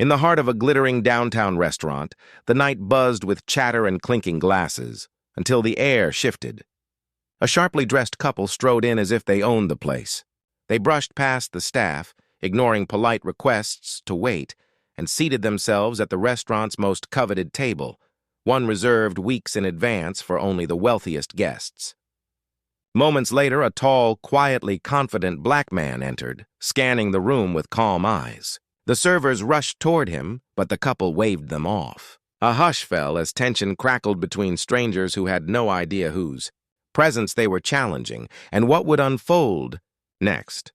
In the heart of a glittering downtown restaurant, the night buzzed with chatter and clinking glasses, until the air shifted. A sharply dressed couple strode in as if they owned the place. They brushed past the staff, ignoring polite requests to wait, and seated themselves at the restaurant's most coveted table, one reserved weeks in advance for only the wealthiest guests. Moments later, a tall, quietly confident black man entered, scanning the room with calm eyes. The servers rushed toward him, but the couple waved them off. A hush fell as tension crackled between strangers who had no idea whose presence they were challenging and what would unfold next.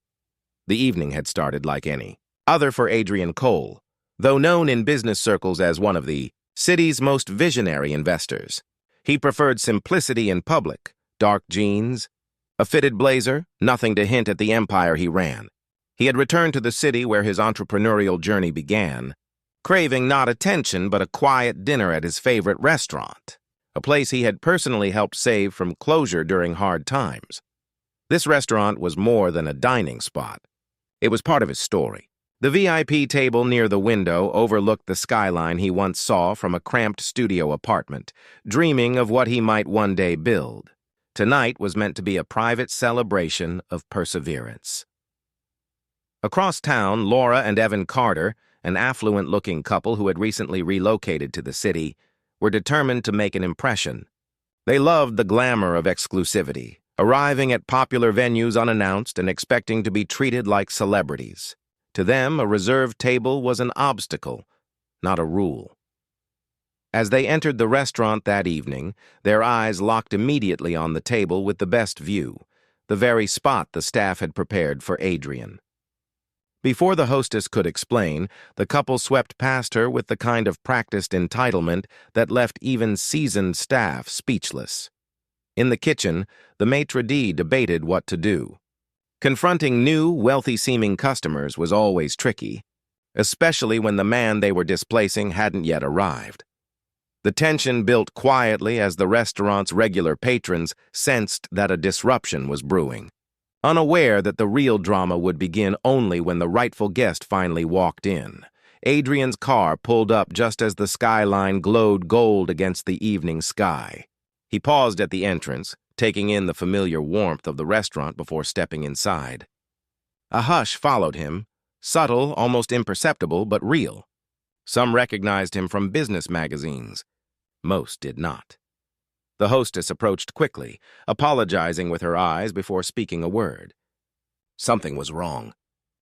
The evening had started like any other for Adrian Cole, though known in business circles as one of the city's most visionary investors. He preferred simplicity in public, dark jeans, a fitted blazer, nothing to hint at the empire he ran. He had returned to the city where his entrepreneurial journey began, craving not attention but a quiet dinner at his favorite restaurant, a place he had personally helped save from closure during hard times. This restaurant was more than a dining spot. It was part of his story. The VIP table near the window overlooked the skyline he once saw from a cramped studio apartment, dreaming of what he might one day build. Tonight was meant to be a private celebration of perseverance. Across town, Laura and Evan Carter, an affluent-looking couple who had recently relocated to the city, were determined to make an impression. They loved the glamour of exclusivity, arriving at popular venues unannounced and expecting to be treated like celebrities. To them, a reserved table was an obstacle, not a rule. As they entered the restaurant that evening, their eyes locked immediately on the table with the best view, the very spot the staff had prepared for Adrian. Before the hostess could explain, the couple swept past her with the kind of practiced entitlement that left even seasoned staff speechless. In the kitchen, the maitre d' debated what to do. Confronting new, wealthy-seeming customers was always tricky, especially when the man they were displacing hadn't yet arrived. The tension built quietly as the restaurant's regular patrons sensed that a disruption was brewing, unaware that the real drama would begin only when the rightful guest finally walked in. Adrian's car pulled up just as the skyline glowed gold against the evening sky. He paused at the entrance, taking in the familiar warmth of the restaurant before stepping inside. A hush followed him, subtle, almost imperceptible, but real. Some recognized him from business magazines. Most did not. The hostess approached quickly, apologizing with her eyes before speaking a word. Something was wrong.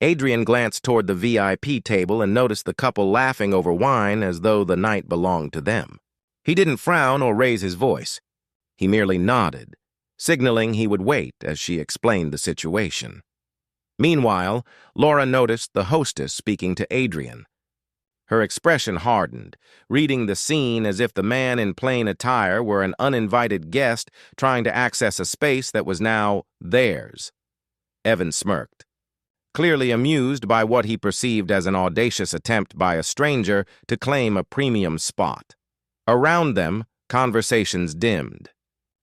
Adrian glanced toward the VIP table and noticed the couple laughing over wine as though the night belonged to them. He didn't frown or raise his voice. He merely nodded, signaling he would wait as she explained the situation. Meanwhile, Laura noticed the hostess speaking to Adrian. Her expression hardened, reading the scene as if the man in plain attire were an uninvited guest trying to access a space that was now theirs. Evan smirked, clearly amused by what he perceived as an audacious attempt by a stranger to claim a premium spot. Around them, conversations dimmed.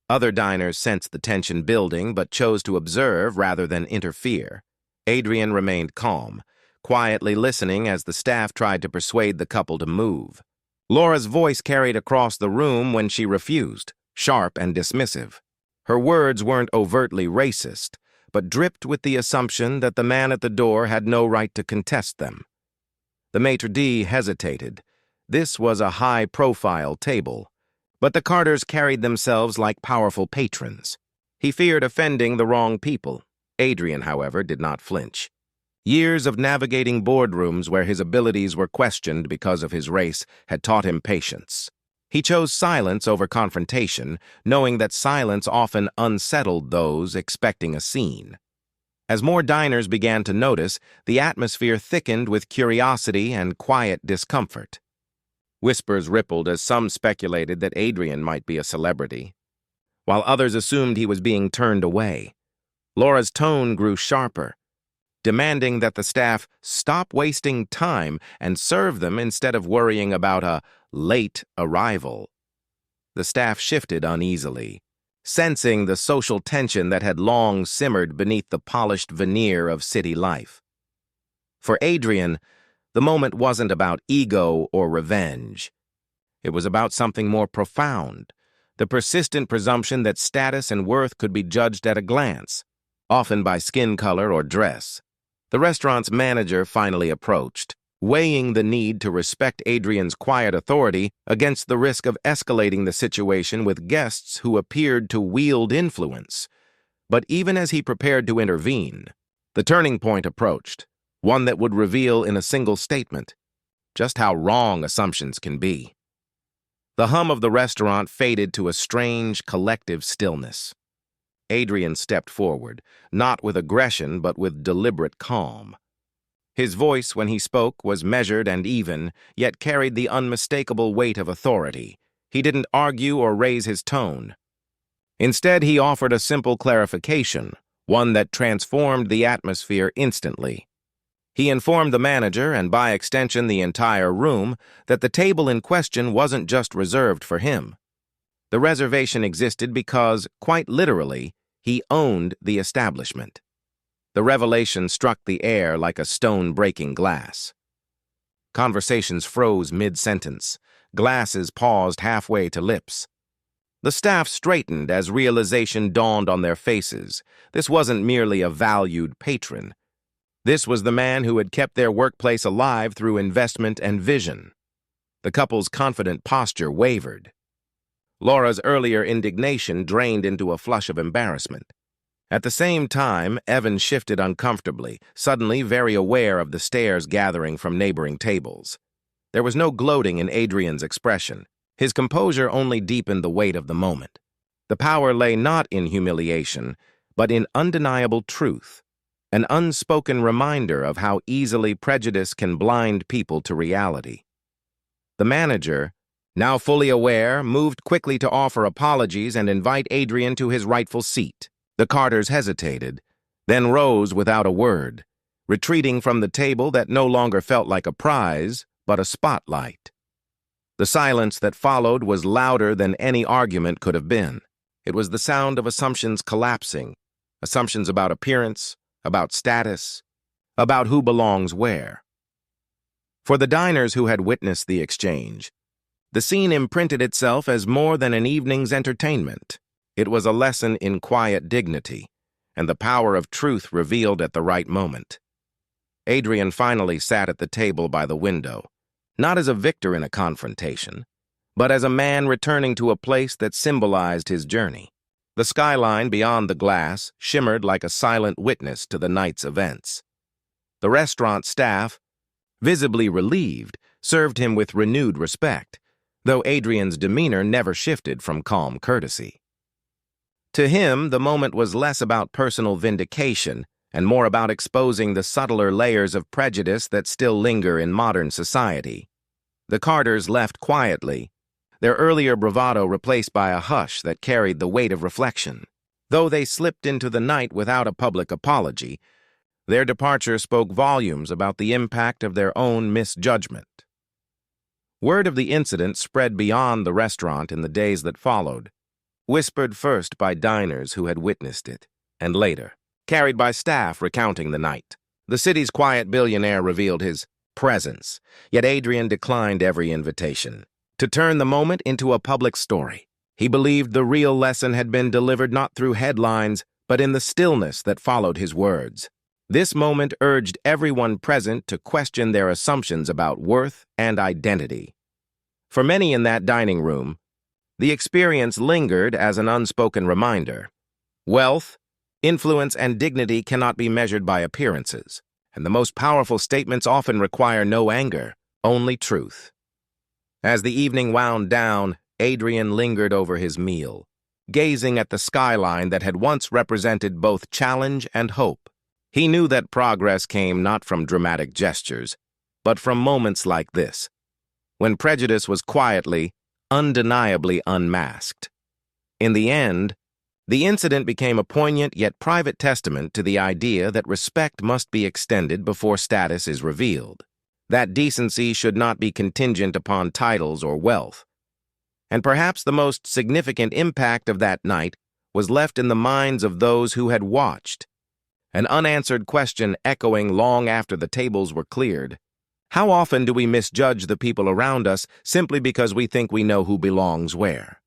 Other diners sensed the tension building but chose to observe rather than interfere. Adrian remained calm, quietly listening as the staff tried to persuade the couple to move. Laura's voice carried across the room when she refused, sharp and dismissive. Her words weren't overtly racist, but dripped with the assumption that the man at the door had no right to contest them. The maitre d' hesitated. This was a high-profile table, but the Carters carried themselves like powerful patrons. He feared offending the wrong people. Adrian, however, did not flinch. Years of navigating boardrooms where his abilities were questioned because of his race had taught him patience. He chose silence over confrontation, knowing that silence often unsettled those expecting a scene. As more diners began to notice, the atmosphere thickened with curiosity and quiet discomfort. Whispers rippled as some speculated that Adrian might be a celebrity, while others assumed he was being turned away. Laura's tone grew sharper, demanding that the staff stop wasting time and serve them instead of worrying about a late arrival. The staff shifted uneasily, sensing the social tension that had long simmered beneath the polished veneer of city life. For Adrian, The moment wasn't about ego or revenge. It was about something more profound, the persistent presumption that status and worth could be judged at a glance, often by skin color or dress. The restaurant's manager finally approached, weighing the need to respect Adrian's quiet authority against the risk of escalating the situation with guests who appeared to wield influence. But even as he prepared to intervene, the turning point approached, one that would reveal in a single statement just how wrong assumptions can be. The hum of the restaurant faded to a strange, collective stillness. Adrian stepped forward, not with aggression but with deliberate calm. His voice, when he spoke, was measured and even, yet carried the unmistakable weight of authority. He didn't argue or raise his tone. Instead, he offered a simple clarification, one that transformed the atmosphere instantly. He informed the manager, and by extension the entire room, that the table in question wasn't just reserved for him. The reservation existed because, quite literally, he owned the establishment. The revelation struck the air like a stone breaking glass. Conversations froze mid-sentence. Glasses paused halfway to lips. The staff straightened as realization dawned on their faces. This wasn't merely a valued patron. This was the man who had kept their workplace alive through investment and vision. The couple's confident posture wavered. Laura's earlier indignation drained into a flush of embarrassment. At the same time, Evan shifted uncomfortably, suddenly very aware of the stares gathering from neighboring tables. There was no gloating in Adrian's expression. His composure only deepened the weight of the moment. The power lay not in humiliation, but in undeniable truth, an unspoken reminder of how easily prejudice can blind people to reality. The manager, now fully aware, moved quickly to offer apologies and invite Adrian to his rightful seat. The Carters hesitated, then rose without a word, retreating from the table that no longer felt like a prize, but a spotlight. The silence that followed was louder than any argument could have been. It was the sound of assumptions collapsing, assumptions about appearance, about status, about who belongs where. For the diners who had witnessed the exchange, the scene imprinted itself as more than an evening's entertainment. It was a lesson in quiet dignity, and the power of truth revealed at the right moment. Adrian finally sat at the table by the window, not as a victor in a confrontation, but as a man returning to a place that symbolized his journey. The skyline beyond the glass shimmered like a silent witness to the night's events. The restaurant staff, visibly relieved, served him with renewed respect, though Adrian's demeanor never shifted from calm courtesy. To him, the moment was less about personal vindication and more about exposing the subtler layers of prejudice that still linger in modern society. The Carters left quietly, their earlier bravado replaced by a hush that carried the weight of reflection. Though they slipped into the night without a public apology, their departure spoke volumes about the impact of their own misjudgment. Word of the incident spread beyond the restaurant in the days that followed, whispered first by diners who had witnessed it, and later, carried by staff recounting the night. The city's quiet billionaire revealed his presence, yet Adrian declined every invitation to turn the moment into a public story. He believed the real lesson had been delivered not through headlines, but in the stillness that followed his words. This moment urged everyone present to question their assumptions about worth and identity. For many in that dining room, the experience lingered as an unspoken reminder. Wealth, influence, and dignity cannot be measured by appearances, and the most powerful statements often require no anger, only truth. As the evening wound down, Adrian lingered over his meal, gazing at the skyline that had once represented both challenge and hope. He knew that progress came not from dramatic gestures, but from moments like this, when prejudice was quietly, undeniably unmasked. In the end, the incident became a poignant yet private testament to the idea that respect must be extended before status is revealed, that decency should not be contingent upon titles or wealth. And perhaps the most significant impact of that night was left in the minds of those who had watched, an unanswered question echoing long after the tables were cleared. How often do we misjudge the people around us simply because we think we know who belongs where?